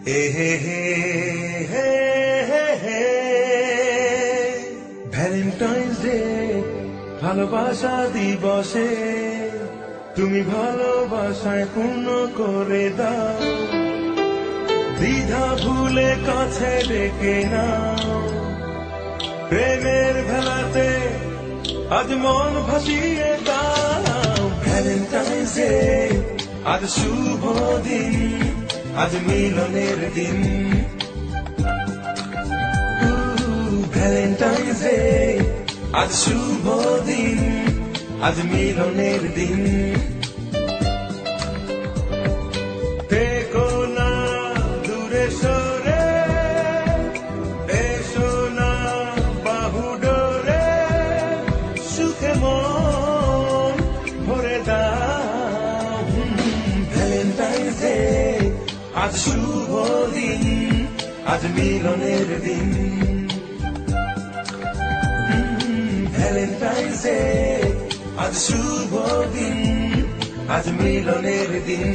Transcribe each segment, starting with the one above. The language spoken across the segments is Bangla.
এ হে হে হে হে হে ভ্যালেন্টাইন্স ডে ভালোবাসা দিবসে তুমি ভালোবাসায় পূর্ণ করে দাও, দ্বিধা ভুলে কাছে ডেকে নাও, প্রেমের ভেলাতে আজ মন ভাসিয়ে দাও। ভ্যালেন্টাইন্স ডে আজ শুভ দিন, আজ মিলনের দিন। ভ্যালেন্টাইন্স ডে আজ শুভ দিন, আজ মিলনের দিন। দেখো না দূরে সরে, এসো না বাহু ডোরে, সুখে মন ভরে দাও। ভ্যালেন্টাইন্স ডে আজ শুভ দিন, আজ মিলনের দিন। ভ্যালেন্টাইন্স ডে আজ শুভ দিন, আজ মিলনের দিন।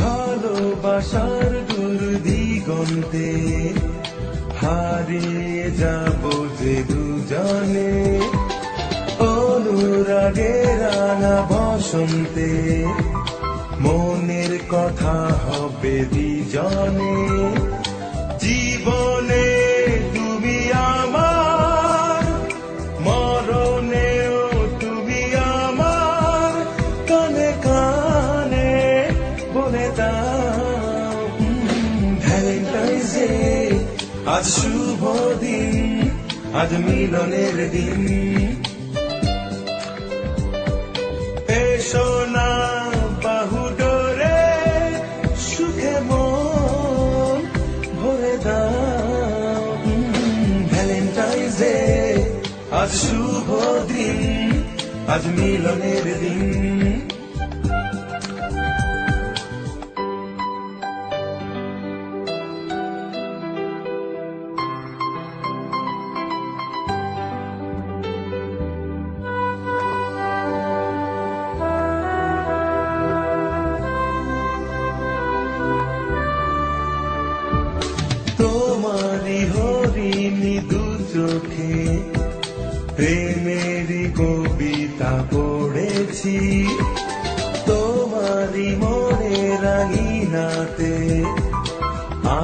ভালোবাসার দূর দিগন্তে হারিয়ে যাব যে দুজনে, অনুরাগে রাঙা বসন্তে মনের কথা হবে দুজনে। জীবনে তুমি আমার, মরণেও তুমি আমার, কানে কানে বলে দাও। ভ্যালেন্টাইন্স ডে আজ শুভ দিন, আজ মিলনের দিন। এসো না বাহু ডোরে, সুখে মন ভরে দাও। ভ্যালেন্টাইন্স ডে আজ শুভ দিন, আজ মিলনের দিন। তোমারি হরিণী দু চোখে প্রেমেরই কবিতা পড়েছি, তোমারি মনের আঙিনাতে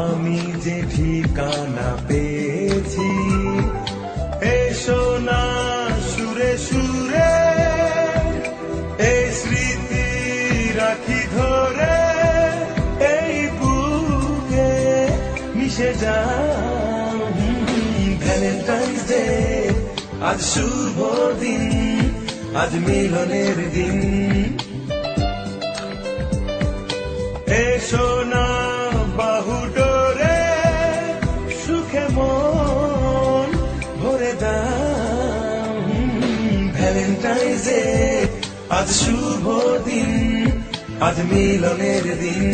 আমি যে ঠিকানা পেয়েছি। এসো না সুরে সুরে, এই স্মৃতি রাখি ধরে, এই বুকে মিশে যাও। ভ্যালেন্টাইন্স ডে আজ শুভ দিন, আজ মিলনের দিন। এসো না বাহু ডোরে, সুখে মন ভরে দাও। ভ্যালেন্টাইন্স ডে আজ শুভ দিন, আজ মিলনের দিন।